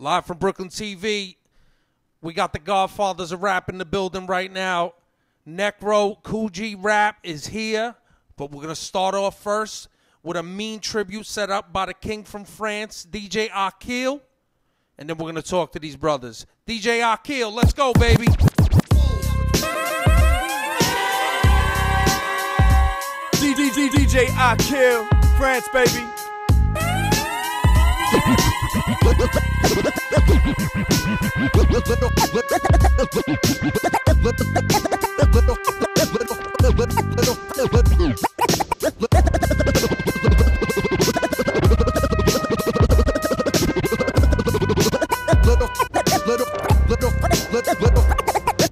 Live from Brooklyn TV. We got the Godfathers of Rap in the building right now. NECRO, Kool G Rap is here. But we're going to start off first with a mean tribute set up by the king from France, DJ AKIL. And then we're going to talk to these brothers. DJ AKIL, let's go, baby. DJ AKIL, France, baby.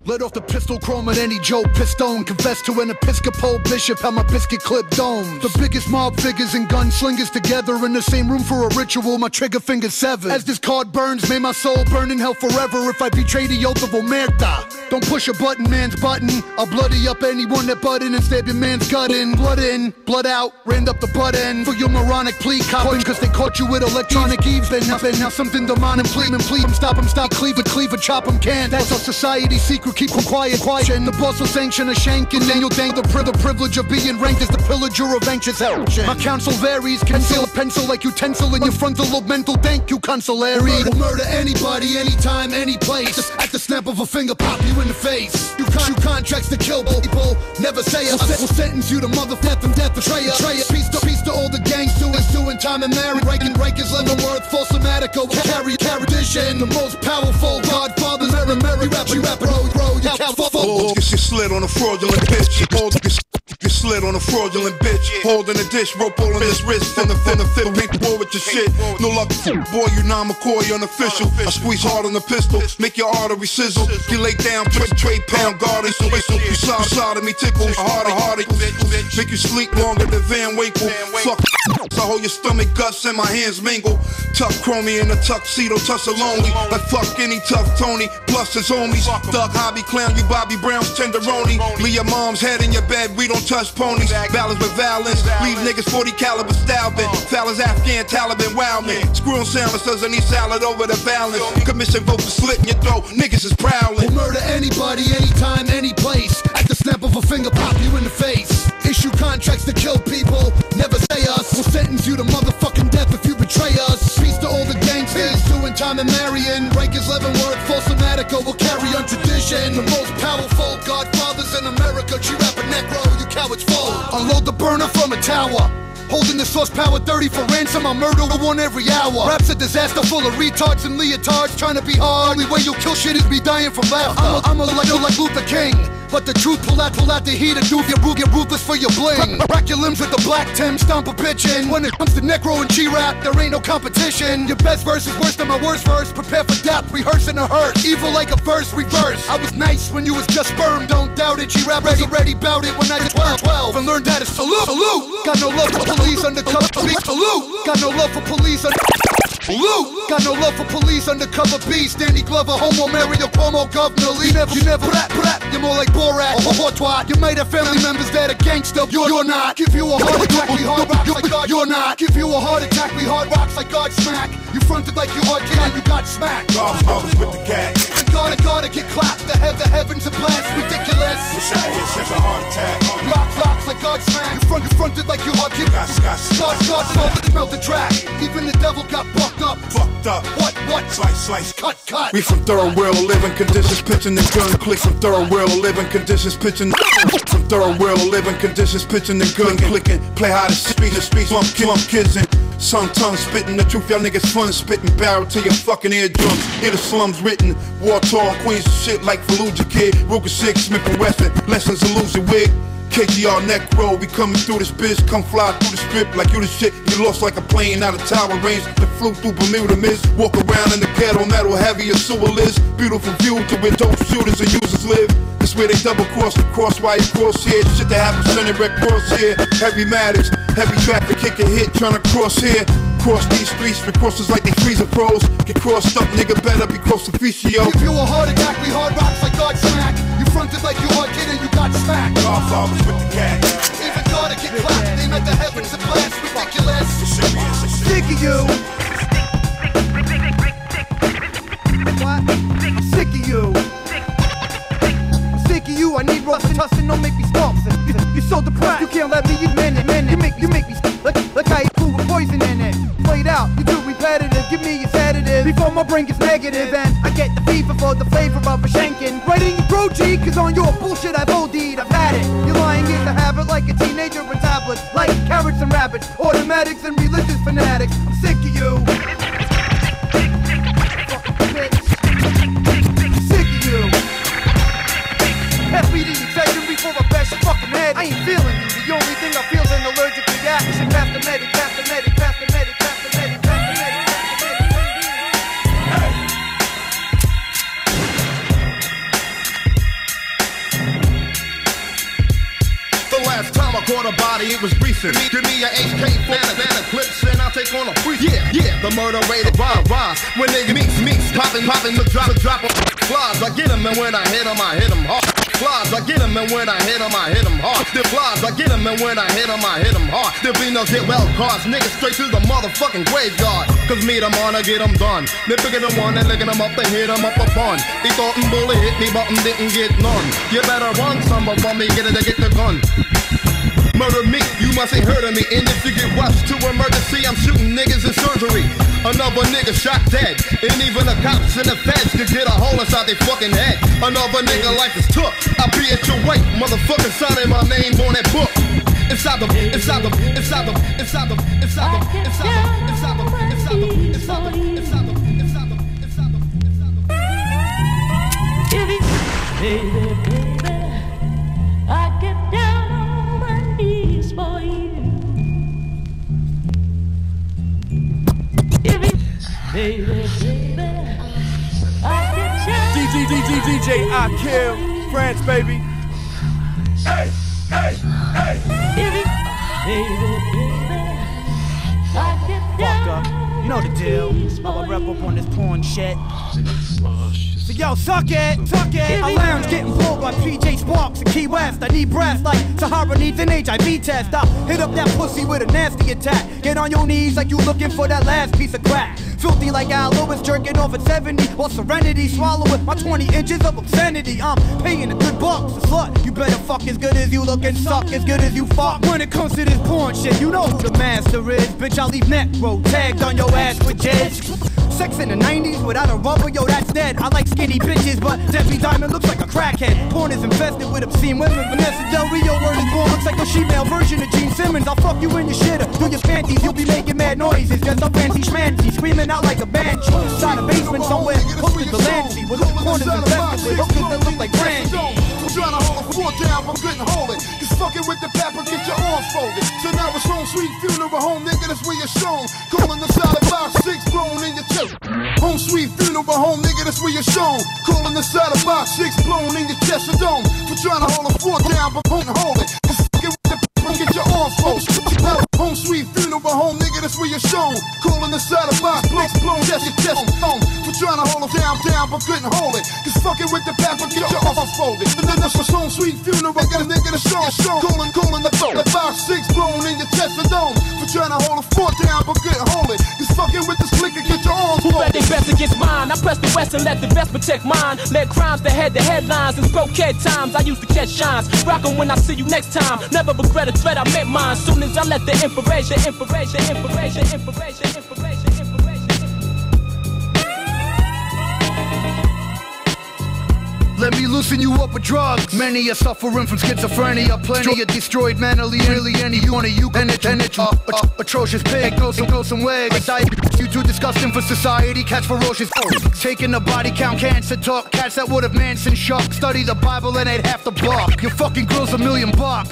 Let off the pistol chrome at any Joe Pistone. Confess to an Episcopal bishop how my biscuit clip domes. The biggest mob figures and gunslingers together in the same room for a ritual, my trigger finger severed. As this card burns, may my soul burn in hell forever if I betray the oath of Omerta. Don't push a button, man's button. I'll bloody up anyone that butt in and stab your man's gut in. Blood out, ran up the butt end. For your moronic plea copping, cause they caught you with electronic eaves. Now something demonic, plead him, stop, cleaver, chop him, can't. That's our society's secret. Keep them quiet, and the boss will sanction a shank, and then you'll thank the privilege of being ranked as the pillager of anxious action. My counsel varies, conceal a pencil like utensil in your frontal lobe mental, thank you, consulary. We'll murder anybody, anytime, any place. Just at the snap of a finger, pop you in the face. You contracts to kill people, never say us. We'll sentence you to motherfucking death, betrayer. Peace to all the gangsters doing time and married. Rikers, Leavenworth, full somatico, carry tradition. The most powerful Godfathers, merry rapper, bro. Balls get slid on a fraudulent bitch. Balls get slid on a fraudulent bitch. Holding a dish, rope pulling his wrist. From the fit, pink boy with your shit. No luck, boy, you non-McCoy unofficial. I squeeze hard on the pistol, make your artery sizzle. You lay down, trade pound guard and whistle. You side of me tickle, harder, make you sleep longer than Van Winkle. Fuck, I hold your stomach, guts, and my hands mingle. Tough chromie in a tuxedo, touch a lonely. Like fuck any tough Tony, plus his homies. Thug hobby clown, you Bobby Brown's tenderoni. Leave your mom's head in your bed, we don't touch ponies. Balance with violence, leave niggas 40 caliber stalbin. Fellas Afghan Taliban wildman. Screw on silencers and eat salad over the balance. Commission vote for slit in your throat, niggas is prowling. We'll murder anybody, anytime, any place. At the snap of a finger, pop you in the face. Issue contracts to kill people, never say us. We'll sentence you to motherfucking death if you betray us. Peace to all the gangsters, doing time and marrying. Rikers, Leavenworth, full somatico, will carry on tradition. The most powerful Godfathers in America. G-Rapper NECRO, you cowards fall. Unload the burner from a tower. Holding the source power 30 for ransom, I murder one every hour. Rap's a disaster full of retards and leotards trying to be hard. Only way you'll kill shit is be dying from laughter. I'm a like Luther King, but the truth pull out the heat and do get ruthless for your bling. Rack your limbs with the black Tim, stomp a bitch in. When it comes to NECRO and G-Rap, there ain't no competition. Your best verse is worse than my worst verse. Prepare for death, rehearsing a hurt. Evil like a verse, reverse. I was nice when you was just sperm, don't doubt it. G-Rap ready bout it when I was 12 and learned how to salute. Got no love for police undercover beast. Salute. Got no love for police Salute. Got no love for police undercover beast. Danny Glover, Homo, Mario Cuomo, Governor Lee. You never rap. You're more like Borat or Hortwat. You might have family members that are gangsta. You're not. Give you a heart attack, we hard rocks like God. You're not. Give you a heart attack, we hard rocks like God smack. You fronted like you hard kid and you got smacked. Godfathers with the cat. Gotta get clapped. The heavens are blast. Ridiculous. Wish I had such a heart attack. Rocks like God smack. You fronted like you hard kid. God smelled the track. Even the devil got fucked up. What? Slice. Cut. We from third world living conditions, pitching the gun click. From third world living conditions, pitching. From third world living conditions, pitching the gun clicking. Play how to speech, slump kids and some tongue spitting the truth. Y'all niggas fun spitting barrel to your fucking eardrums. Hear the slums written, war torn queens of shit like Fallujah Kid, Ruger 6, Smith and Wesson, lessons of losing wig. KGR NECRO, we coming through this bitch. Come fly through the strip like you the shit. You lost like a plane out of tower range. The flew through Bermuda Mist. Walk around in the ghetto, metal heavy as sewer is. Beautiful view to where dope shooters and users live. This where they double cross the crosswire cross here. Shit that happens in the red cross here. Heavy matters, heavy traffic, kick a hit, trying to cross here. Cross these streets, with crosses like they freezer pros. Get crossed up, nigga, better be cross officio. Give you a heart attack, we hard rocks like God smack. You fronted like you hard kid and you got smacked. Godfathers with the cat. Even gotta get clapped, they met the heavens and blast. Ridiculous. Serious. Sick of you. competitive. Give me a sedative before my brain gets negative. And I get the fever for the flavor of a shanking. Right in your throat, G, cause on your bullshit I've OD'd. I've had it. You're lying is a habit like a teenager with tablets. Like carrots and rabbits, automatics and religious fanatics. I'm sick of you. Sick of you. Pass me the infection before I bash your fucking head. I ain't feeling you. The only thing I feel is an allergic reaction. Pass the medic, pass the medic, pass the medic, pass the medic, pass the medic, pass the medic. The last time I caught a body, it was recent. Give me an HK for an eclipse and I'll take on a free. Yeah, the murder rate of rise. When they meets, popping, the drop of flies. I get them and when I hit them hard. Flies, I get them and when I hit them hard. The flies, I get them and when I hit them hard. There be no get well cards, niggas straight to the motherfucking graveyard. Cause me, them wanna get them done. They bigger than one, they licking them up, they hit them up a bun. They thought and bully hit me, but didn't get none. You better run some before me, get it to get the gun. Murder me, you must ain't heard of me. And if you get rushed to emergency, I'm shooting niggas in surgery. Another nigga shot dead. And even the cops and the feds could get a hole inside their fucking head. Another nigga life is took. I'll be at your wake, motherfucker, signing my name on that book. Inside the I get down on my knees for you. Baby, I get down. DJ AKIL, France, baby. Baby, I get down. Fuck up. You know the deal. I'm a rep up on this porn shit. So yo, suck it. I lounge getting pulled by PJ Sparks in Key West. I need breath like Sahara needs an HIV test. I hit up that pussy with a nasty attack. Get on your knees like you looking for that last piece of crack. Filthy like Al Lewis jerking off at 70 while Serenity swallow with my 20 inches of obscenity. I'm paying a good bucks a slut. You better fuck as good as you look and suck as good as you fuck. When it comes to this porn shit, you know who the master is. Bitch, I'll leave NECRO tagged on your ass with jizz. Sex in the 90s without a rubber, yo, that's dead. I like skinny bitches, but Debbie Diamond looks like a crackhead. Porn is infested with obscene women. Vanessa Del Rio word is born, looks like a she-male version of Gene Simmons. I'll fuck you in your shitter, through your panties, you'll be making mad noises. Just a fancy schmancy, screaming out like a banshee. Inside a basement somewhere, posted the Lancy, with corners infested with hookers that look like brandy. I'm trying to hold a foot down, but couldn't hold it. Just fucking with the pepper, get your arms folded. So now it's home sweet funeral home, nigga, that's where you're shown. Calling the side of box 6 blown in your chest. Home sweet funeral home, nigga, that's where you're shown. Calling the side of box 6 blown in your chest and dome. For trying to hold a foot down, but couldn't hold it. Just fucking with the pepper, get your arms folded. Home sweet funeral home, nigga, that's where you're shown. Calling the side of box 6 blown in your chest and dome. For trying to hold it down, but couldn't hold it. Just fucking with the pepper, get your arms folded. And then that's for home sweet funeral, got a nigga that's shown. Calling the box 6 blown in your chest and dome. For trying to hold a foot down, but couldn't hold it. Just fucking with this click and get your arms Who bet folded. they best against mine? I press the west and let the vest protect mine. Let crimes that had the headlines and broke head times. I used to catch shines. Rock 'em when I see you next time. Never regret a threat, I met mine. Soon as I let the information. Let me loosen you up with drugs. Many are suffering from schizophrenia. Plenty are destroyed mentally. Nearly any you and it atrocious pig. Know some wigs. You too disgusting for society. Catch ferocious. Taking the body count, cancer talk. Cats that would have Manson shock. Study the Bible and ain't half the block. Your fucking grill's $1 million.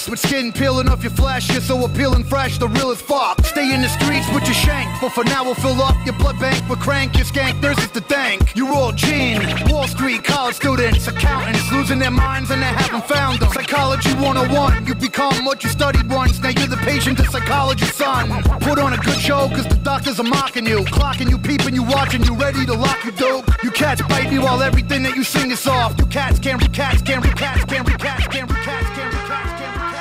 With skin peeling off your flesh. You're so appealing fresh, the real is fuck. Stay in the streets with your shank. But for now we'll fill up your blood bank with crank. Your skank, there's is to thank. You're all Gene. Wall Street, college students. Accountants losing their minds and they haven't found them. Psychology 101, you become what you studied once. Now you're the patient of psychology, son. Put on a good show cause the doctors are mocking you. Clocking you, peeping you, watching you, ready to lock you dope. You cats bite me while everything that you sing is soft. You cats can't recast.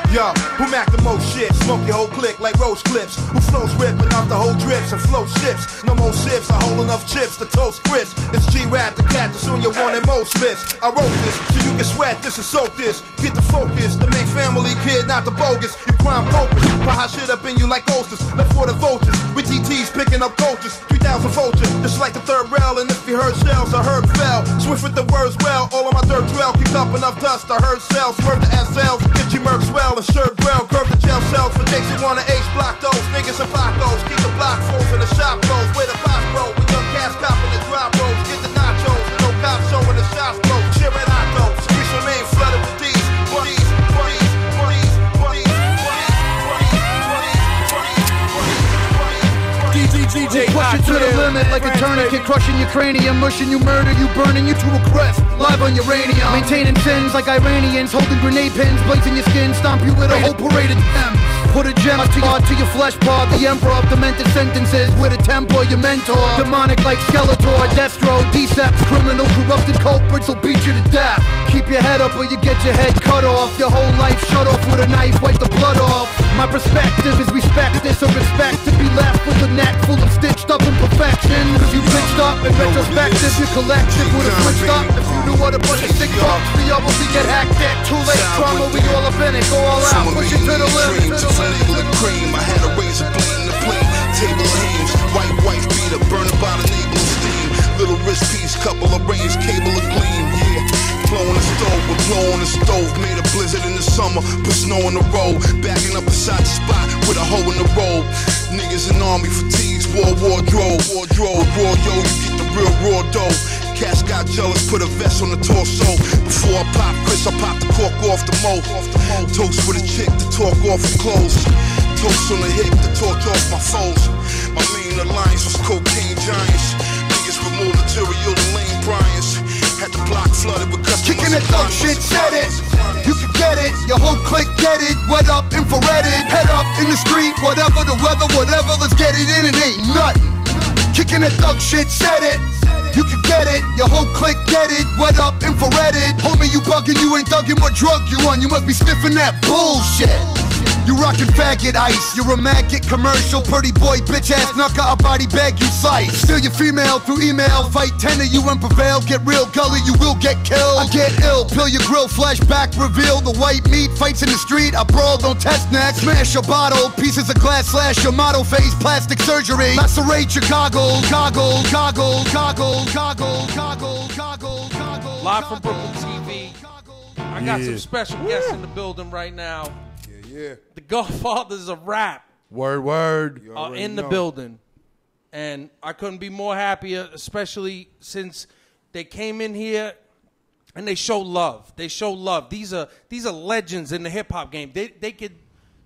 Yo, who mac the most shit? Smoke your whole clique like roast clips. Who flows ripping off the whole drips and flow ships? No more sips, I hold enough chips to toast crisp. It's G-Rap, the cat that's on your one and most lists. I wrote this so you can sweat this and soak this. Get the focus, the main family kid, not the bogus. You crime focus, put hot shit up in you like oysters. Left for the vultures, with TTs picking up coaches. 3,000 vultures, just like the third rail. And if you heard shells, I heard fell. Swift with the words well, all of my dirt trail. Kicked up enough dust, I heard cells. Swerve the SLs, get your mercs well. And shirt well, curve the jail cells. For dicks who wanna H block those. Niggas and block those, keep the block full for the shop closed. Where the box roll, with young cats copping the drop rolls. Get the nachos, and no cops showing the shots close. Cheer it out though, streets remain flooded with these. DJ Push it to the limit like a tourniquet, crushing your cranium, mushing you, murder you, burning you to a crisp, live on uranium. Maintaining sins like Iranians, holding grenade pins, blazing your skin, stomp you with a whole parade of them. Put a gem to your flesh pod, the emperor of demented sentences with a temper, your mentor. Demonic like Skeletor, Destro, Decepts, criminal, corrupted culprits will beat you to death. Keep your head up or you get your head cut off. Your whole life shut off with a knife, wipe the blood off. My perspective is respect this or respect to be left with a neck full of stitched up imperfections. If you pitched up in retrospective, your collective would have switched up. If you knew what a bunch of sick fucks, we all will get hacked at. Too late, trauma, we all up in it, go all out, push it to the limit. Cream, I had a razor blade in the plane, table of hames, white wife beater, burning by the neighbor's steam, little wrist piece, couple of rings, cable of gleam, yeah. Blowing the stove, we're blowing the stove, made a blizzard in the summer, put snow on the road, backing up beside the spot with a hole in the road. Niggas in army fatigues, wardrobe, raw yo, you get the real raw dough. Cats got jealous, put a vest on the torso. Before I pop Chris, I pop the cork off the mo. Toast with a chick to talk off her clothes. Toast on the hip to torch off my foes. My main alliance was cocaine giants. Niggas with more material than Lane Bryant's. Had the block flooded with customers. Kicking that thug shit, said it. You can get it, your whole clique get it. Wet up, infrareded, head up in the street. Whatever the weather, whatever, let's get it in. It ain't nothing. Kicking that thug shit, said it. You can get it, your whole clique get it. Wet up, infrareded. Homie, you bugging, you ain't thugging. What drug you on? You must be sniffing that bullshit. You rockin' faggot ice, you're a maggot commercial. Pretty boy, bitch ass knucker, a body bag you slice. Steal your female through email, fight 10 of you and prevail. Get real gully, you will get killed. I get ill, pill your grill, flashback, reveal the white meat. Fights in the street, I brawl, don't test next. Smash your bottle, pieces of glass slash your model face. Plastic surgery, lacerate your goggles. Goggle. Live from Brooklyn TV. I got some special guests in the building right now. Yeah. The Godfathers of rap. Word. Are in the building. And I couldn't be more happier, especially since they came in here and they show love. These are legends in the hip hop game. They could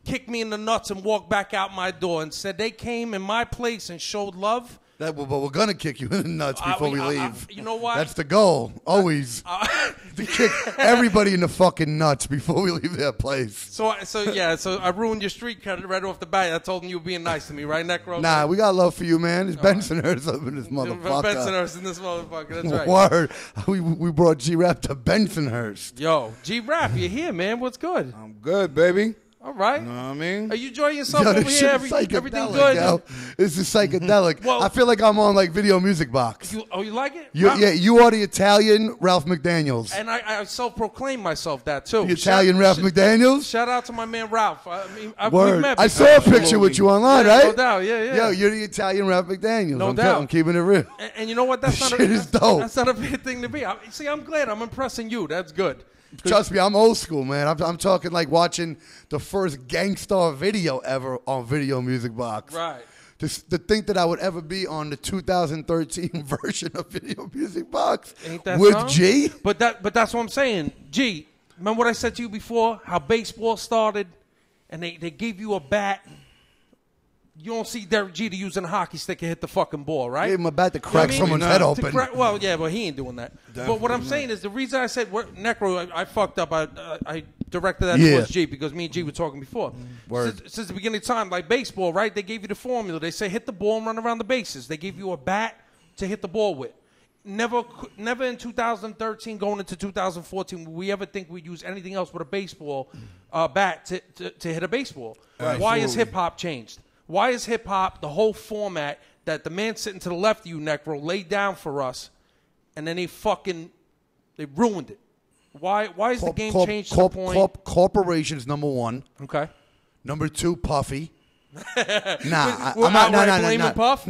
kick me in the nuts and walk back out my door. And said they came in my place and showed love. But we're gonna kick you in the nuts before we leave. You know what? That's the goal, always. To kick everybody in the fucking nuts before we leave that place. So I ruined your street credit right off the bat. I told them you were being nice to me, right, Necro? Nah, we got love for you, man. It's Bensonhurst up in this motherfucker. Bensonhurst in this motherfucker, that's right. Word. We brought G-Rap to Bensonhurst. Yo, G-Rap, you're here, man. What's good? I'm good, baby. All right. You know what I mean? Are you enjoying yourself over here? Everything good? Yo. This is psychedelic. Well, I feel like I'm on like Video Music Box. You like it? You are the Italian Ralph McDaniels. And I self-proclaim myself that too. The Italian Ralph McDaniels? Shout out to my man Ralph. I mean, Word. We've met I saw a picture with you online, right? No doubt, yeah. Yo, you're the Italian Ralph McDaniels. No doubt. I'm keeping it real. And you know what? That's not a bad thing to be. See, I'm glad. I'm impressing you. That's good. Trust me, I'm old school, man. I'm talking like watching the first Gangstar video ever on Video Music Box. Right. To think that I would ever be on the 2013 version of Video Music Box with G. But that's what I'm saying. G, remember what I said to you before? How baseball started, and they gave you a bat. You don't see Derek Jeter using a hockey stick and hit the fucking ball, right? Gave him a bat to crack someone's head open. Well, yeah, but he ain't doing that. Definitely. But what I'm saying is the reason I said Necro, I fucked up. I directed that towards G because me and G were talking before. Since the beginning of time, like baseball, right? They gave you the formula. They say hit the ball and run around the bases. They gave you a bat to hit the ball with. never in 2013 going into 2014 will we ever think we'd use anything else but a baseball bat to hit a baseball. Why is hip-hop changed? Why is hip-hop the whole format that the man sitting to the left of you, Necro, laid down for us, and then they ruined it? Why is the game changed to the point? Corporations, number one. Okay. Number two, Puffy. I'm not blaming Puff.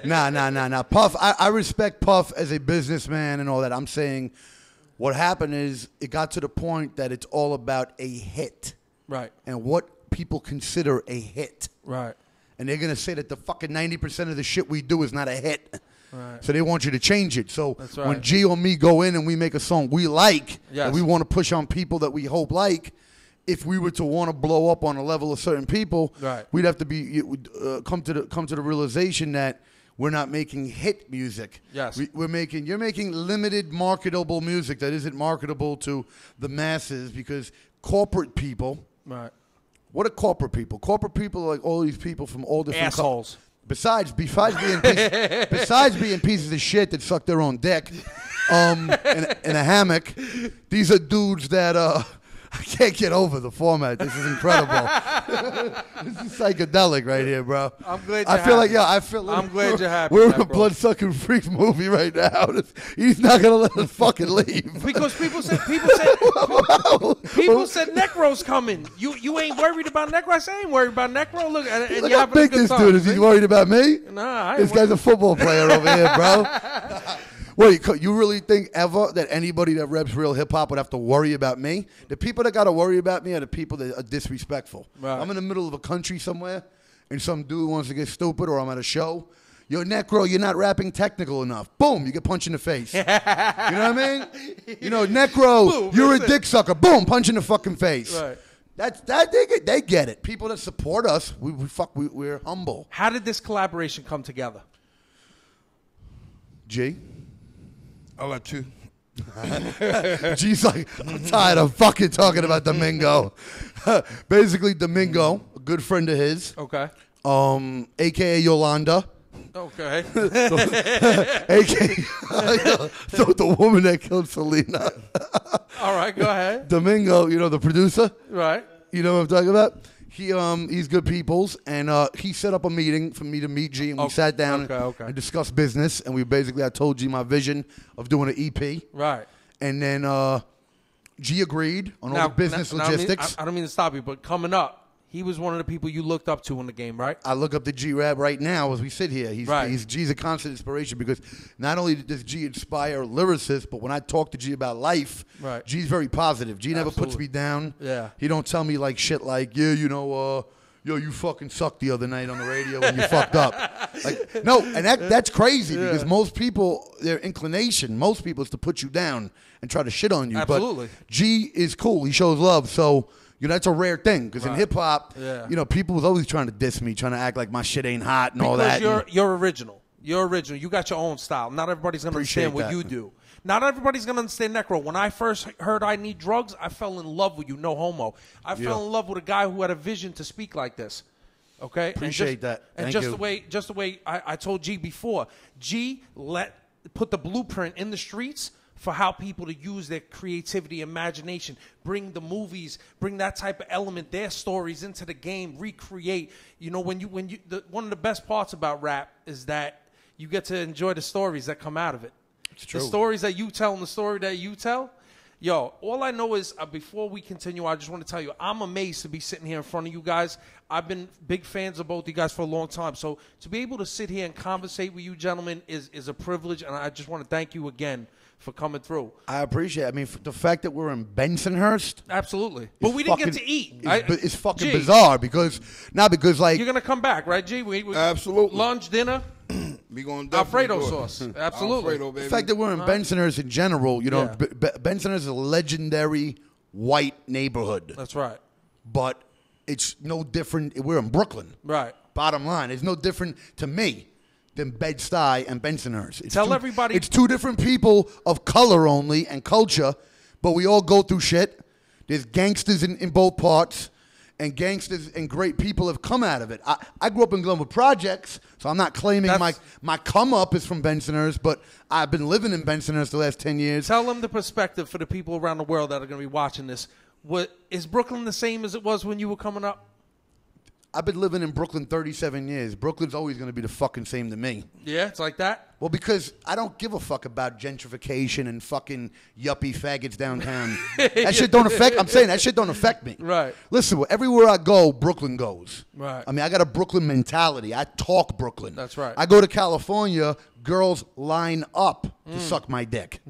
Nah. Puff, I respect Puff as a businessman and all that. I'm saying what happened is it got to the point that it's all about a hit. Right. And what people consider a hit. Right. And they're going to say that the fucking 90% of the shit we do is not a hit. Right. So they want you to change it. So right. when G or me go in and we make a song we like, yes. and we want to push on people that we hope like, if we were to want to blow up on a level of certain people, right. we'd have to be come to the realization that we're not making hit music. Yes, you're making limited marketable music that isn't marketable to the masses because corporate people. Right. What are corporate people? Corporate people are like all these people from all different assholes. Besides being pieces of shit that suck their own dick, in a hammock, these are dudes that I can't get over the format. This is incredible. This is psychedelic right here, bro. I'm glad you're happy. I'm glad you're happy. We're in a blood-sucking freak movie right now. He's not gonna let us fucking leave. Because people said Necro's coming. You ain't worried about Necro. I say I ain't worried about Necro. Look, and Look you how having a big good this time. dude is. He worried about me? Nah, this guy's a football player over here, bro. Wait, you really think ever that anybody that reps real hip-hop would have to worry about me? The people that got to worry about me are the people that are disrespectful. Right. I'm in the middle of a country somewhere, and some dude wants to get stupid, or I'm at a show. Yo, Necro, you're not rapping technical enough. Boom, you get punched in the face. You know what I mean? You know, Necro, Boom, you're a dick sucker. Boom, punch in the fucking face. Right. They get it. People that support us, we're humble. How did this collaboration come together? G? I'll let you. G's like, I'm tired of fucking talking about Domingo. Basically, Domingo, a good friend of his. Okay. AKA Yolanda. Okay. AKA the woman that killed Selena. All right, go ahead. Domingo, you know, the producer. Right. You know what I'm talking about? He's good people's, and he set up a meeting for me to meet G, and we sat down and discussed business, and I told G my vision of doing an EP. Right. And then G agreed on all the business logistics. I don't mean to stop you, but coming up, he was one of the people you looked up to in the game, right? I look up to G-Rab right now as we sit here. G's a constant inspiration because not only does G inspire lyricists, but when I talk to G about life, right. G's very positive. G never puts me down. Yeah. He don't tell me like shit like, yeah, you know, yo, you fucking sucked the other night on the radio when you fucked up. Like, no, and that's crazy because most people, their inclination, most people is to put you down and try to shit on you. Absolutely. But G is cool. He shows love. So, you know, that's a rare thing because in hip hop, you know, people was always trying to diss me, trying to act like my shit ain't hot and all that. Because you're original. You're original. You got your own style. Not everybody's going to understand what you do. Not everybody's going to understand Necro. When I first heard I Need Drugs, I fell in love with you, no homo. I fell in love with a guy who had a vision to speak like this. Okay? Appreciate that. And Thank just the way I told G before, G put the blueprint in the streets for how people to use their creativity, imagination, bring the movies, bring that type of element, their stories into the game, recreate. You know, one of the best parts about rap is that you get to enjoy the stories that come out of it. It's true. The stories that you tell and the story that you tell. Yo, all I know is before we continue, I just want to tell you, I'm amazed to be sitting here in front of you guys. I've been big fans of both you guys for a long time. So to be able to sit here and conversate with you gentlemen is a privilege, and I just want to thank you again for coming through. I appreciate it. I mean, the fact that we're in Bensonhurst. Absolutely. But we didn't get to eat. It's fucking bizarre because like... You're going to come back, right, G? Absolutely. Lunch, dinner? We going Alfredo sauce. Absolutely. Alfredo, baby. The fact that we're in Bensonhurst in general, you know, Bensonhurst is a legendary white neighborhood. That's right. But it's no different. We're in Brooklyn. Right. Bottom line. It's no different to me than Bed-Stuy and Bensonhurst. Tell everybody. It's two different people of color only and culture, but we all go through shit. There's gangsters in both parts. and gangsters and great people have come out of it. I grew up in Glenwood Projects, so I'm not claiming my come up is from Bensonhurst, but I've been living in Bensonhurst the last 10 years. Tell them the perspective for the people around the world that are going to be watching this. Is Brooklyn the same as it was when you were coming up? I've been living in Brooklyn 37 years. Brooklyn's always going to be the fucking same to me. Yeah, it's like that? Well, because I don't give a fuck about gentrification and fucking yuppie faggots downtown. That shit don't affect, I'm saying that shit don't affect me. Right. Listen, everywhere I go, Brooklyn goes. Right. I mean, I got a Brooklyn mentality. I talk Brooklyn. That's right. I go to California, girls line up to suck my dick.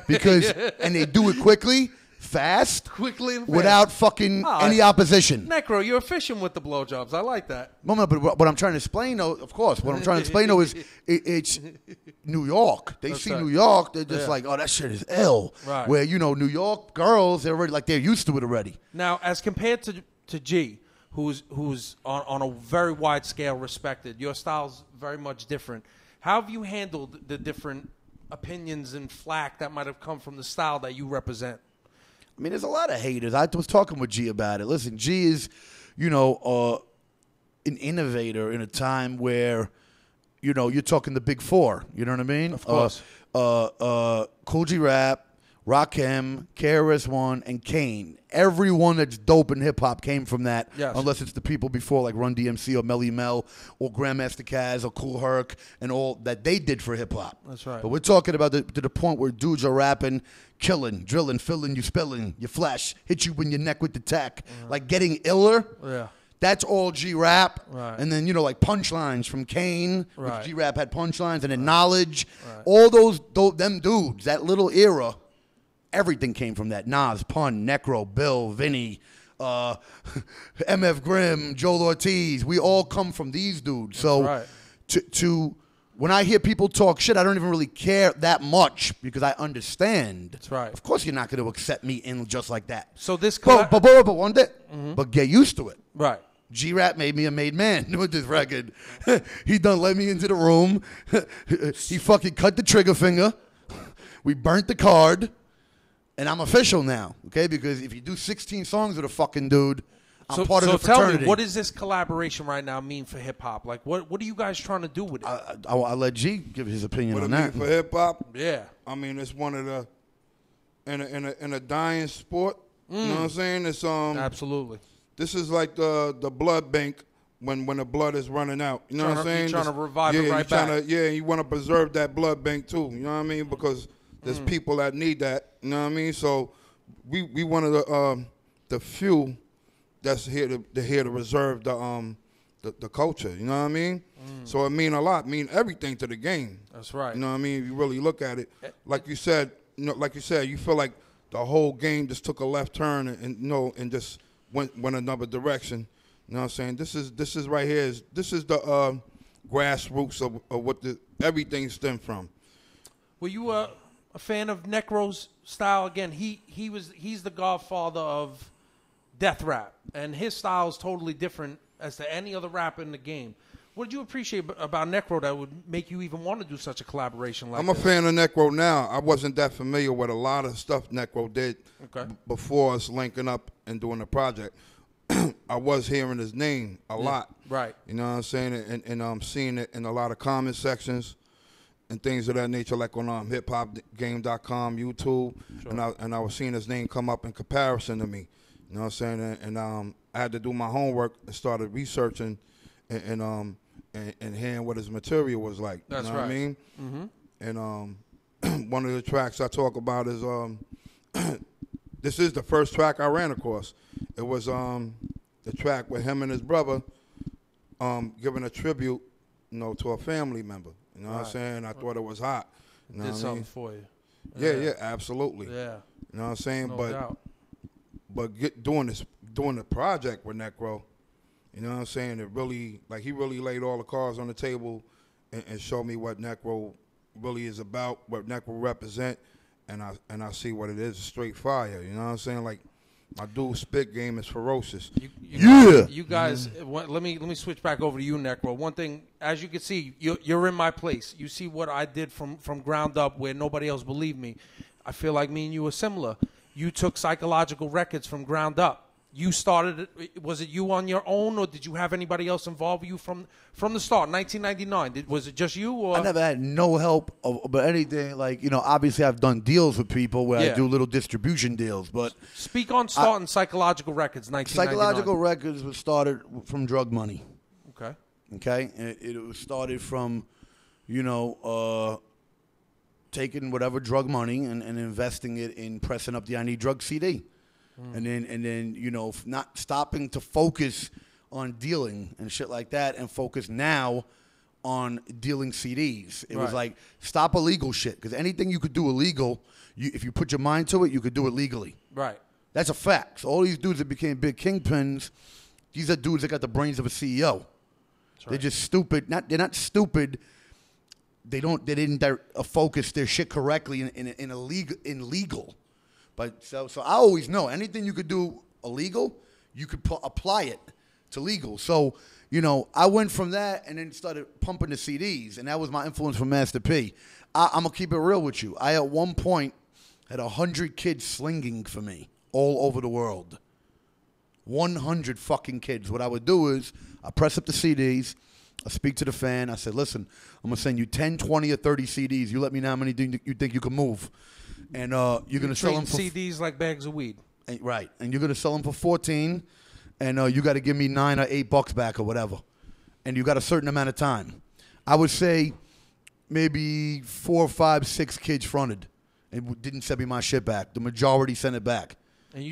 Because, and they do it quickly. Fast, quickly, and fast. Without fucking any opposition. Necro, you're efficient with the blowjobs. I like that. No, but what I'm trying to explain, though, of course, what I'm trying to explain, though, is it's New York. They see New York, they're just like, oh, that shit is ill. Right. Where, you know, New York girls, they're already like, they're used to it already. Now, as compared to G, who's on a very wide scale respected, your style's very much different. How have you handled the different opinions and flack that might have come from the style that you represent? I mean, there's a lot of haters. I was talking with G about it. Listen, G is, you know, an innovator in a time where, you know, you're talking the big four. You know what I mean? Of course. Kool G Rap, Rakim, KRS-One, and Kane. Everyone that's dope in hip-hop came from that, unless it's the people before like Run DMC or Melly Mel or Grandmaster Caz or Kool Herc and all that they did for hip-hop. That's right. But we're talking about to the point where dudes are rapping, killing, drilling, filling, you spilling, you flash, hit you in your neck with the tech. Like getting iller. Yeah. That's all G-Rap. Right. And then, you know, like punchlines from Kane. Right. G-Rap had punchlines. And then Knowledge. Right. All them dudes, that little era, everything came from that. Nas, Pun, Necro, Bill, Vinny, MF Grimm, Joel Ortiz. We all come from these dudes. So right. When I hear people talk shit, I don't even really care that much because I understand. That's right. Of course you're not going to accept me in just like that. So this... But one day. But get used to it. Right. G-Rap made me a made man with this record. He done let me into the room. He fucking cut the trigger finger. We burnt the card. And I'm official now, okay? Because if you do 16 songs with a fucking dude, I'm part of the fraternity. So tell me, what does this collaboration right now mean for hip-hop? Like, what are you guys trying to do with it? I'll let G give his opinion on that. What it mean for hip-hop? Yeah. I mean, it's one of the, in a dying sport, you know what I'm saying? It's Absolutely. This is like the blood bank when the blood is running out. You know what I'm saying? You're trying to revive it right back. You want to preserve that blood bank too. You know what I mean? Because there's people that need that. You know what I mean? So we one of the few that's here to reserve the culture. You know what I mean? So it mean a lot. Mean everything to the game. That's right. You know what I mean? If you really look at it, like you said, you feel like the whole game just took a left turn and just went another direction. You know what I'm saying? This is right here. This is the grassroots of what everything stemmed from. Were you a fan of Necro's style? Again, he's the godfather of death rap, and his style is totally different as to any other rapper in the game. What did you appreciate about Necro that would make you even want to do such a collaboration like this? I'm a fan of Necro now. I wasn't that familiar with a lot of stuff Necro did before us linking up and doing the project. I was hearing his name a lot. Right. You know what I'm saying? And I'm seeing it in a lot of comment sections and things of that nature, like on hiphopgame.com, YouTube. Sure. And I was seeing his name come up in comparison to me. You know what I'm saying? And I had to do my homework and started researching and hearing what his material was like. That's you know right. what I mean? Mm-hmm. And one of the tracks I talk about is this is the first track I ran across. It was the track with him and his brother giving a tribute, to a family member. You know what I'm saying? I thought it was hot. You know did something for you. Yeah, absolutely. Yeah. You know what I'm saying? No doubt. But doing the project with Necro, you know what I'm saying? It really, he really laid all the cards on the table and showed me what Necro really is about, what Necro represent, and I see what it is, straight fire. You know what I'm saying? Like, my dude's spit game is ferocious. You guys, let me switch back over to you, Necro. One thing, as you can see, you're in my place. You see what I did from ground up where nobody else believed me. I feel like me and you are similar. You took psychological records from ground up. you started it. Was it you on your own, or did you have anybody else involve you from the start? 1999. Was it just you? Or? I never had no help, but anything like Obviously, I've done deals with people where I do little distribution deals. But speak on starting Psychological Records. 1999. Psychological Records was started from drug money. Okay. Okay. It was started from, taking whatever drug money and investing it in pressing up the I Need Drugs CD. And then not stopping to focus on dealing and shit like that, and focus now on dealing CDs. It was like, stop illegal shit, because anything you could do illegal, if you put your mind to it, you could do it legally. Right. That's a fact. So all these dudes that became big kingpins, these are dudes that got the brains of a CEO. Right. They're just stupid. They're not stupid. They didn't focus their shit correctly in legal. But so I always know anything you could do illegal, you could apply it to legal. So, I went from that and then started pumping the CDs, and that was my influence from Master P. I'm going to keep it real with you. I, at one point, had 100 kids slinging for me all over the world. 100 fucking kids. What I would do is I press up the CDs, I speak to the fan, I said, listen, I'm going to send you 10, 20, or 30 CDs. You let me know how many you think you can move. And you're going to sell them for CDs like bags of weed. Right. And you're going to sell them for 14, and you got to give me $9 or $8 back or whatever. And you got a certain amount of time. I would say maybe 4, 5, 6 kids fronted and didn't send me my shit back. The majority sent it back.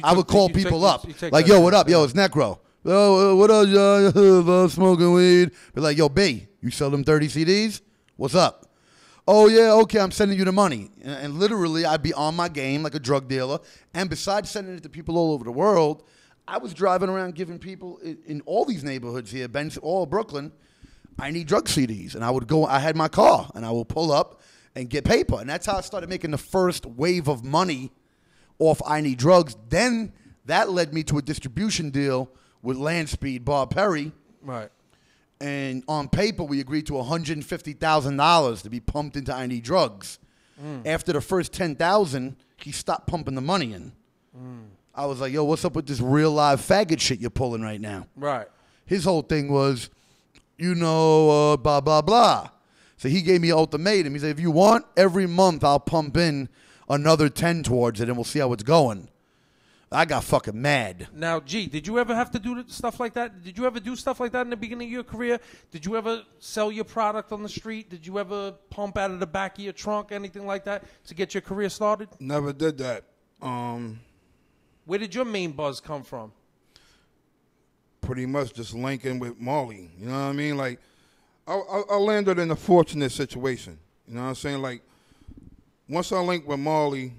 I would call people up. Like, yo, what up? Yo, it's Necro. Yo, what up, y'all? Smoking weed. Be like, yo, B, you sell them 30 CDs? What's up? Oh, yeah, okay, I'm sending you the money. And literally, I'd be on my game like a drug dealer. And besides sending it to people all over the world, I was driving around giving people in all these neighborhoods here, all Brooklyn, I Need Drug CDs. And I had my car, and I will pull up and get paper. And that's how I started making the first wave of money off I Need Drugs. Then that led me to a distribution deal with Landspeed, Bob Perry. Right. And on paper, we agreed to $150,000 to be pumped into I Need Drugs. After the first $10,000, he stopped pumping the money in. I was like, yo, what's up with this real live faggot shit you're pulling right now? Right. His whole thing was, blah, blah, blah. So he gave me an ultimatum. He said, if you want, every month I'll pump in another 10 towards it, and we'll see how it's going. I got fucking mad. Now, G, did you ever have to do stuff like that? Did you ever do stuff like that in the beginning of your career? Did you ever sell your product on the street? Did you ever pump out of the back of your trunk, anything like that, to get your career started? Never did that. Where did your main buzz come from? Pretty much just linking with Marley. You know what I mean? Like, I landed in a fortunate situation. You know what I'm saying? Like, once I linked with Marley,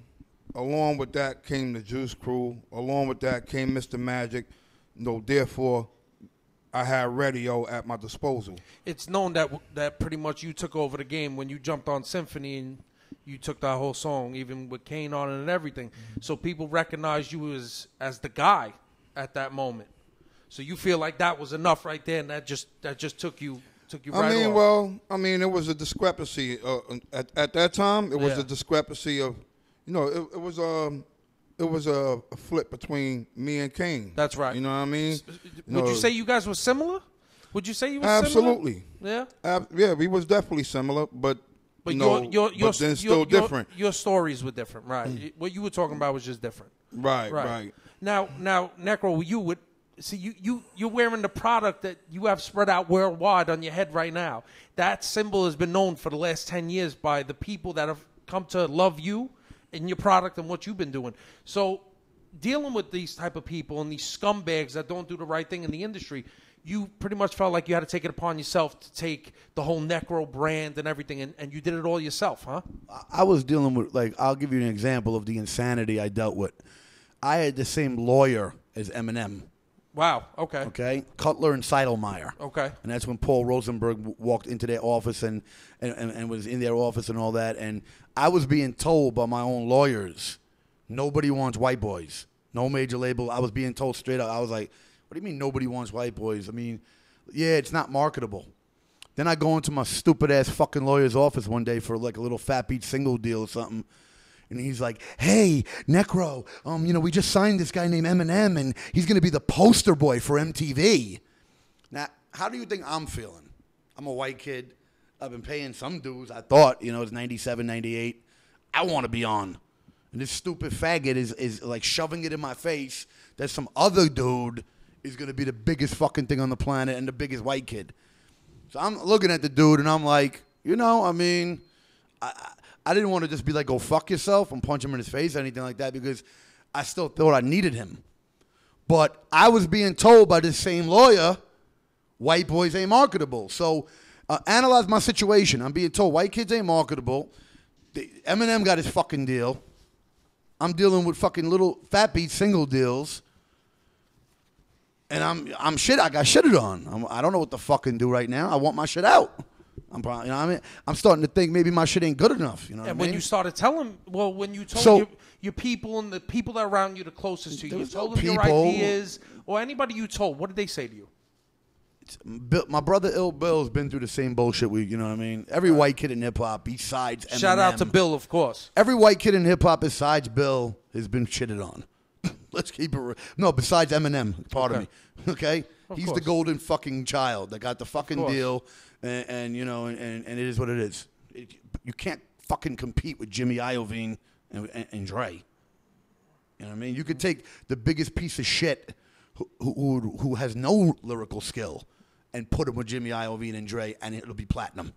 along with that came the Juice Crew. Along with that came Mr. Magic. Therefore, I had radio at my disposal. It's known that pretty much you took over the game when you jumped on Symphony and you took that whole song, even with Kane on it and everything. So people recognized you as the guy at that moment. So you feel like that was enough right there, and that just took you right off. It was a discrepancy. At that time, it was a discrepancy of, it was a flip between me and Kane. That's right. You know what I mean? Would you say you guys were similar? Would you say you were absolutely similar? Yeah? Yeah, we was definitely similar, but then still different. Your stories were different, right? What you were talking about was just different. Right. Now, Necro, you would... See, you're wearing the product that you have spread out worldwide on your head right now. That symbol has been known for the last 10 years by the people that have come to love you and your product and what you've been doing. So dealing with these type of people and these scumbags that don't do the right thing in the industry, you pretty much felt like you had to take it upon yourself to take the whole Necro brand and everything, and you did it all yourself, huh? I was dealing with, I'll give you an example of the insanity I dealt with. I had the same lawyer as Eminem. Wow, okay. Okay, Cutler and Seidelmeyer. Okay. And that's when Paul Rosenberg walked into their office and was in their office and all that. And I was being told by my own lawyers, nobody wants white boys. No major label. I was being told straight up. I was like, what do you mean nobody wants white boys? I mean, yeah, it's not marketable. Then I go into my stupid-ass fucking lawyer's office one day for like a little Fat Beat single deal or something. and he's like, "Hey, Necro, we just signed this guy named Eminem, and he's gonna be the poster boy for MTV." Now, how do you think I'm feeling? I'm a white kid. I've been paying some dues. I thought, it's 97, 98. I want to be on. And this stupid faggot is like shoving it in my face that some other dude is going to be the biggest fucking thing on the planet and the biggest white kid. So I'm looking at the dude, and I'm like, I didn't want to just be like, go fuck yourself and punch him in his face or anything like that, because I still thought I needed him. But I was being told by this same lawyer, white boys ain't marketable. So analyze my situation. I'm being told white kids ain't marketable. Eminem got his fucking deal. I'm dealing with fucking little fat beat single deals. And I'm shit. I got shitted on. I don't know what to fucking do right now. I want my shit out. I'm probably, I'm starting to think maybe my shit ain't good enough. And when you started telling, when you told your people and the people that are around you, the closest to you, you told them your ideas, or anybody you told, what did they say to you? My brother Ill Bill's been through the same bullshit. Every white kid in hip hop besides Eminem. Shout out to Bill, of course. Every white kid in hip hop besides Bill has been shitted on. Let's keep it real. No, besides Eminem, pardon me. Okay? He's the golden fucking child that got the fucking deal, and it is what it is. You can't fucking compete with Jimmy Iovine and Dre. You know what I mean? You could take the biggest piece of shit who has no lyrical skill and put him with Jimmy Iovine and Dre, and it'll be platinum.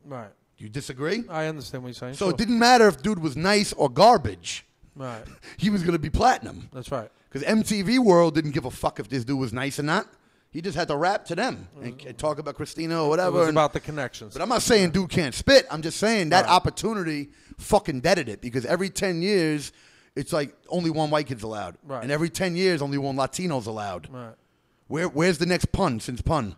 Right. You disagree? I understand what you're saying. So it didn't matter if dude was nice or garbage. Right. He was going to be platinum. That's right. Because MTV World didn't give a fuck if this dude was nice or not. He just had to rap to them and talk about Christina or whatever. It was about the connections. But I'm not saying dude can't spit. I'm just saying that opportunity fucking deaded it, because every 10 years, it's like only one white kid's allowed. Right. And every 10 years, only one Latino's allowed. Right. Where's the next pun since pun?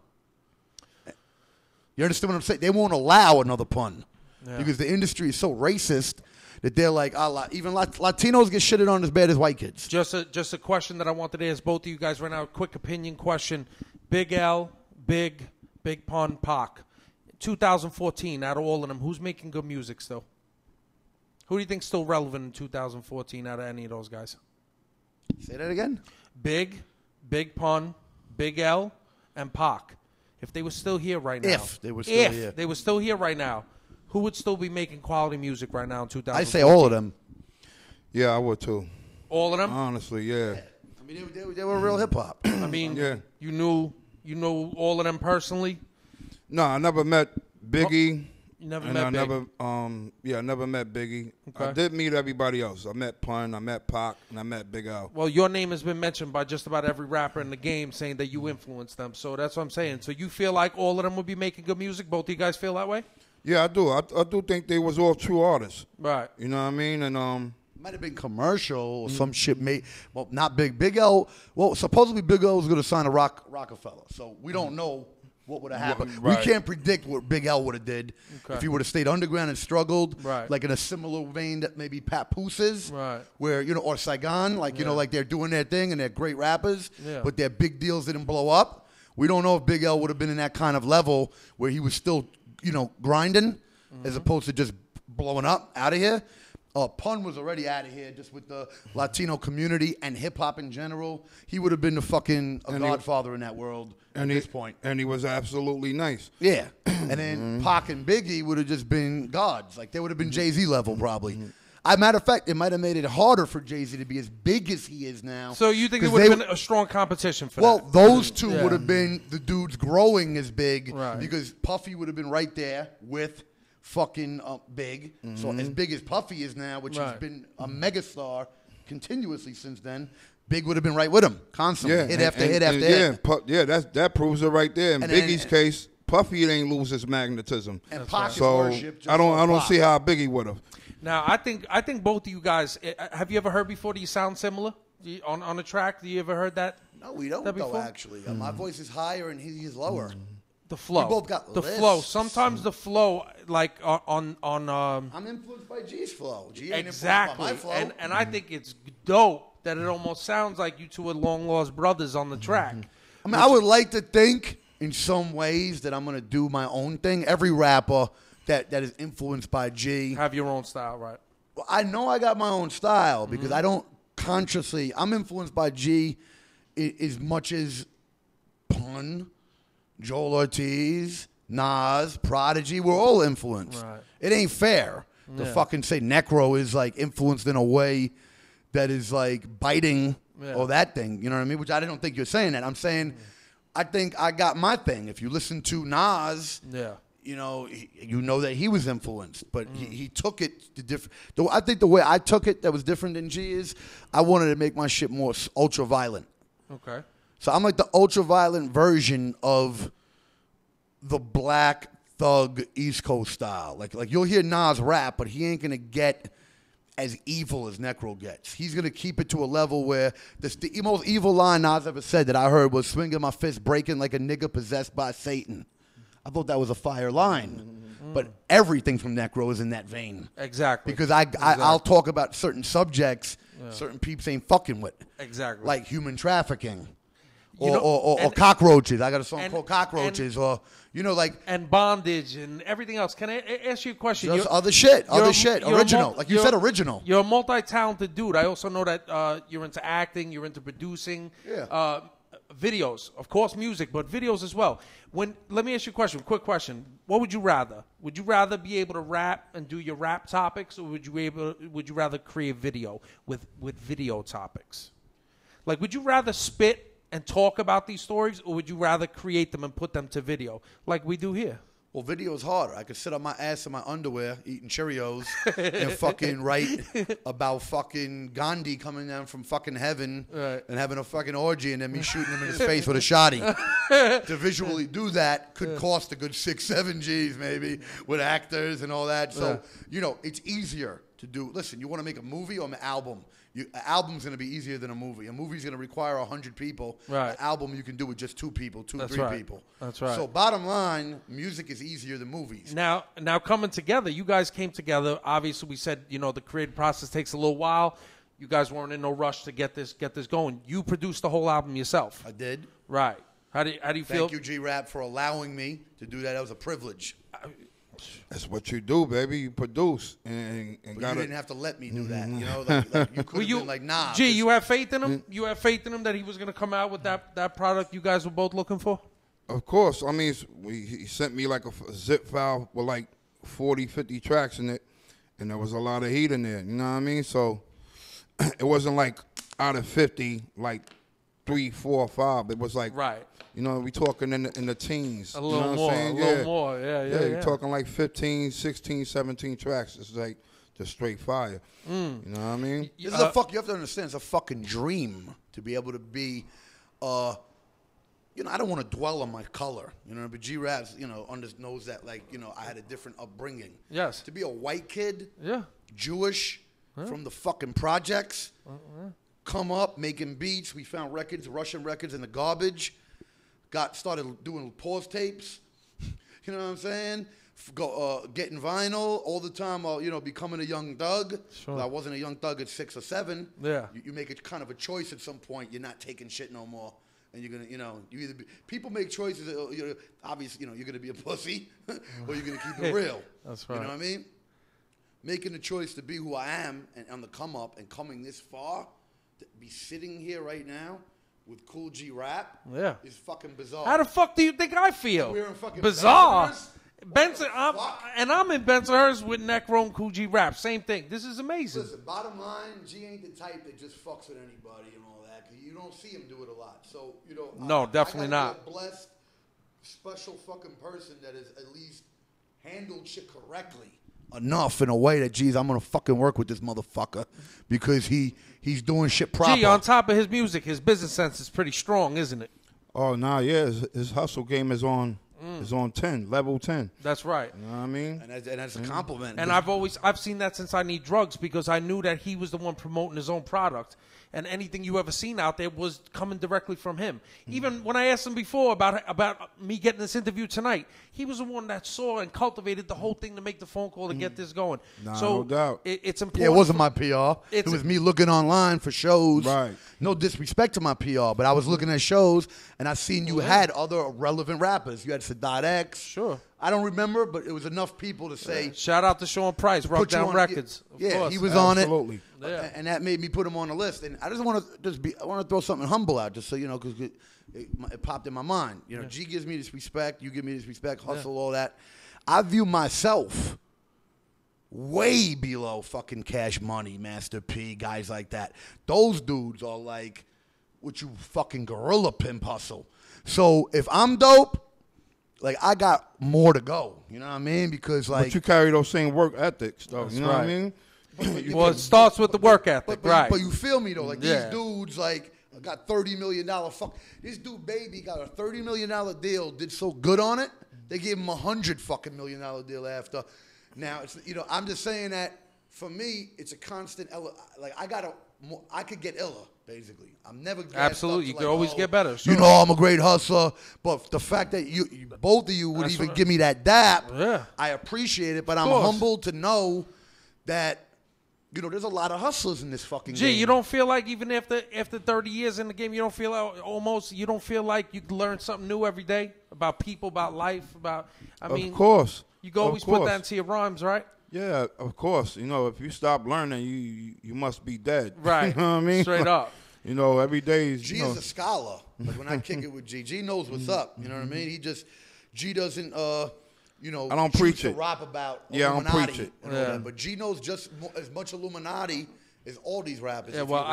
You understand what I'm saying? They won't allow another pun because the industry is so racist that they're like, even Latinos get shitted on as bad as white kids. Just a question that I wanted to ask both of you guys right now. A quick opinion question. Big L, Big Pun, Pac. 2014, out of all of them, who's making good music still? Who do you think's still relevant in 2014 out of any of those guys? Say that again? Big Pun, Big L, and Pac. If they were still here right now. If they were still here. If they were still here right now, who would still be making quality music right now in 2014? I say all of them. Yeah, I would too. All of them? Honestly, yeah. I mean, they were real hip hop. I mean, you knew all of them personally? No, I never met Biggie. You never met Biggie? I never met Biggie. Okay. I did meet everybody else. I met Pun, I met Pac, and I met Big L. Well, your name has been mentioned by just about every rapper in the game, saying that you influenced them. So that's what I'm saying. So you feel like all of them would be making good music? Both of you guys feel that way? Yeah, I do. I do think they was all true artists. Right. You know what I mean? And might have been commercial or some shit made. Well, not Big. Big L. Well, supposedly Big L was going to sign a Rockefeller. So we don't know what would have happened. Right. We can't predict what Big L would have did if he would have stayed underground and struggled, like in a similar vein that maybe Papoose is, where or Saigon, like like they're doing their thing and they're great rappers, but their big deals didn't blow up. We don't know if Big L would have been in that kind of level where he was still grinding as opposed to just blowing up out of here. Pun was already out of here just with the Latino community and hip-hop in general. He would have been the fucking godfather in that world at this point. And he was absolutely nice. Yeah. And then Pac and Biggie would have just been gods. Like, they would have been Jay-Z level probably. As a matter of fact, it might have made it harder for Jay-Z to be as big as he is now. So you think it would have been a strong competition for that? Well, those two would have been the dudes growing as big because Puffy would have been right there with fucking Big. So as big as Puffy is now, which has been a megastar continuously since then, Big would have been right with him constantly, hit after hit after hit. That proves it right there. In Biggie's case, Puffy ain't lose his magnetism. And Pac so I don't see how Biggie would have. Now I think both of you guys, have you ever heard before? Do you sound similar on the track? Do you ever heard that? No, we don't though. Actually, my voice is higher and he's lower. The flow. We both got the lists. flow. Sometimes the flow, like on. I'm influenced by G's flow. G ain't exactly. Influenced by my flow. And I think it's dope that it almost sounds like you two are long lost brothers on the track. I mean, I would like to think in some ways that I'm going to do my own thing. Every rapper that is influenced by G have your own style, right? Well, I know I got my own style because I don't consciously. I'm influenced by G as much as Pun, Joel Ortiz, Nas, Prodigy. We're all influenced. Right. It ain't fair to fucking say NECRO is like influenced in a way that is like biting or that thing. You know what I mean? Which I don't think you're saying that. I'm saying I think I got my thing. If you listen to Nas, you know that he was influenced, but he took it to different. I think the way I took it that was different than G is I wanted to make my shit more ultra violent. Okay. So I'm like the ultra violent version of the black thug East Coast style. Like you'll hear Nas rap, but he ain't gonna get as evil as NECRO gets. He's gonna keep it to a level where the most evil line Nas ever said that I heard was swinging my fist breaking like a nigga possessed by Satan. I thought that was a fire line. But everything from NECRO is in that vein. Exactly. Because I'll talk about certain subjects certain peeps ain't fucking with. Exactly. Like human trafficking. Or cockroaches. I got a song called Cockroaches. And bondage and everything else. Can I ask you a question? Just other shit. Original. Like you said, original. You're a multi-talented dude. I also know that you're into acting. You're into producing. Videos. Of course, music, but videos as well. Let me ask you a question. Quick question. What would you rather? Would you rather be able to rap and do your rap topics, or would you rather create video with video topics? Like, would you rather spit and talk about these stories, or would you rather create them and put them to video like we do here? Well, video is harder. I could sit on my ass in my underwear eating Cheerios and fucking write about fucking Gandhi coming down from fucking heaven and having a fucking orgy and then me shooting him in his face with a shotty. To visually do that could cost a good 6-7 G's maybe with actors and all that. So, it's easier to do. Listen, you want to make a movie or an album? An album's going to be easier than a movie. A movie's going to require 100 people. Right. An album you can do with just 2 people, 3 people. That's right. So bottom line, music is easier than movies. Now coming together, you guys came together. Obviously, we said, the creative process takes a little while. You guys weren't in no rush to get this going. You produced the whole album yourself. I did. Right. How do you feel? Thank you, G-Rap, for allowing me to do that. That was a privilege. That's what you do, baby. You produce, and you didn't have to let me do that. Like you could have been like, nah. Gee, you have faith in him. You have faith in him that he was going to come out with that product you guys were both looking for. Of course. I mean, he sent me like a zip file with like 40, 50 tracks in it, and there was a lot of heat in there. You know what I mean? So it wasn't like out of 50, like 3, 4, 5. It was like we talking in the teens. A little more. A little more. Yeah. You're talking like 15, 16, 17 tracks. It's like just straight fire. You know what I mean? This is you have to understand, it's a fucking dream to be able to be, I don't want to dwell on my color, but G-Rap's, knows that, I had a different upbringing. Yes. To be a white kid, Jewish, from the fucking projects, come up making beats. We found records, Russian records in the garbage. Started doing pause tapes. You know what I'm saying? Getting vinyl all the time. Becoming a young thug. Sure. I wasn't a young thug at 6 or 7. Yeah. You make it kind of a choice at some point. You're not taking shit no more, and you're gonna, you either people make choices. Obviously, you're gonna be a pussy, or you're gonna keep it real. That's right. You know what I mean? Making the choice to be who I am and on the come up and coming this far, to be sitting here right now with Kool G-Rap is fucking bizarre. How the fuck do you think I feel? We're in fucking bizarre. Benson, I'm in Bensonhurst with NECRO and Kool G-Rap. Same thing. This is amazing. Listen, bottom line, G ain't the type that just fucks with anybody and all that. You don't see him do it a lot. So, no, definitely not. A blessed, special fucking person that has at least handled shit correctly enough in a way that, geez, I'm going to fucking work with this motherfucker because he's doing shit proper. Gee, on top of his music, his business sense is pretty strong, isn't it? Oh, nah, yeah. His hustle game is on 10, level 10. That's right. You know what I mean? And that's a compliment. And I've seen that since I Need Drugs because I knew that he was the one promoting his own product. And anything you ever seen out there was coming directly from him. Even when I asked him before about me getting this interview tonight, he was the one that saw and cultivated the whole thing to make the phone call to get this going. Nah, so no doubt. It's important. Yeah, it wasn't my PR. It was me looking online for shows. Right. No disrespect to my PR, but I was looking at shows and I seen you had other relevant rappers. You had to .x. Sure. I don't remember, but it was enough people to say. Yeah. Shout out to Sean Price, Rock Down Records. Yeah, he was on it. And that made me put him on the list. And I just want to I want to throw something humble out, just so you know, because it popped in my mind. You know, G gives me this respect, you give me this respect, hustle, all that. I view myself way below fucking Cash Money, Master P, guys like that. Those dudes are like, what you fucking gorilla pimp hustle. So if I'm dope, like I got more to go. You know what I mean? Because like, but you carry those same work ethics, though. You know what I mean? Well, it starts with the work ethic, right? But you feel me though? Like these dudes, like got $30 million. This dude, baby, got a $30 million deal. Did so good on it. They gave him $100 million deal after. Now it's, you know, I'm just saying that for me, it's a constant. Like I could get iller. Basically, I'm never absolutely. You could always get better. Sure. You know, I'm a great hustler, but the fact that you both of you would even give me that dap, I appreciate it. But I'm humbled to know that, you know, there's a lot of hustlers in this fucking game. You don't feel like even after 30 years in the game, you don't feel you don't feel like you learn something new every day about people, about life, about. I mean, of course, you can always put that into your rhymes, right? Yeah, of course. You know, if you stop learning, you must be dead. Right. You know what I mean? Straight up. You know, every day is. G is a scholar. Like when I kick it with G knows what's up. You know what I mean? G doesn't. You know, I don't preach it. Rap about I don't preach it. But G knows just as much Illuminati as all these rappers. Yeah, well,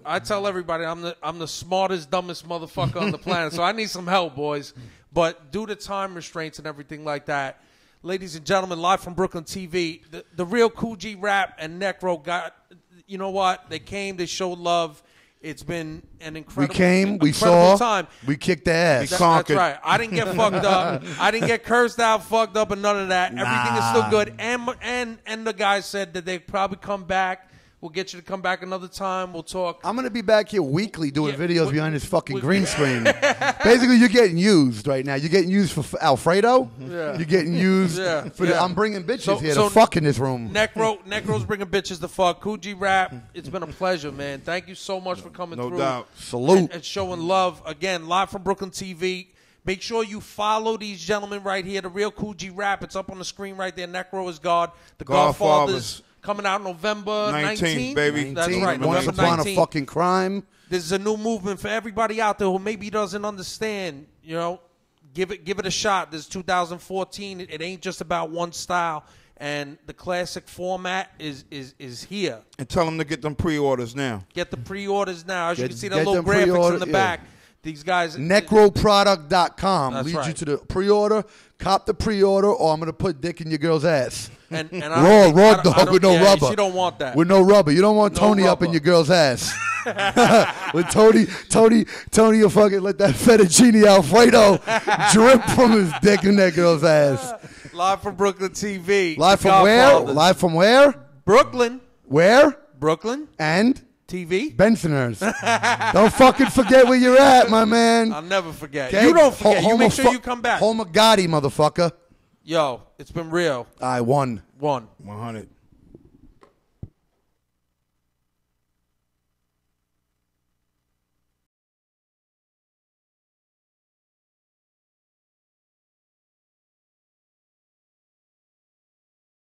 I tell everybody I'm the smartest, dumbest motherfucker on the planet, so I need some help, boys. But due to time restraints and everything like that, ladies and gentlemen, live from Brooklyn TV, the real Kool G Rap and NECRO got. You know what? They came. They showed love. It's been an incredible. We came, we saw, time. We kicked the ass. That's right. I didn't get fucked up. I didn't get cursed out, fucked up, and none of that. Everything is still good. And the guys said that they'd probably come back. We'll get you to come back another time. We'll talk. I'm going to be back here weekly doing videos behind this fucking green screen. Basically, you're getting used right now. You're getting used for Alfredo. Yeah. You're getting used for I'm bringing bitches here to fuck in this room. NECRO's bringing bitches to fuck. Kool G Rap, it's been a pleasure, man. Thank you so much for coming through. No doubt. Salute. And showing love. Again, live from Brooklyn TV. Make sure you follow these gentlemen right here. The real Kool G Rap. It's up on the screen right there. NECRO is God. The Godfathers. Coming out November 19th, baby. That's right, Once November upon 19th. a fucking crime. This is a new movement for everybody out there who maybe doesn't understand. You know, give it a shot. This is 2014. It ain't just about one style, and the classic format is here. And tell them to get them pre-orders now. Get the pre-orders now. As you can see, the little graphics in the back. These guys. NECROproduct.com leads you to the pre-order. Cop the pre-order, or I'm going to put dick in your girl's ass. And raw dog with no rubber. She don't want that. With no rubber. You don't want Tony up in your girl's ass. With Tony will fucking let that fettuccine Alfredo drip from his dick in that girl's ass. Live from Brooklyn TV. Live from where? Live from where? Brooklyn. Where? Brooklyn. And? TV. Bensonhurst. Don't fucking forget where you're at, my man. I'll never forget. Okay? You don't forget. You make sure you come back. Home of Gotti, motherfucker. Yo, it's been real. I won. 100.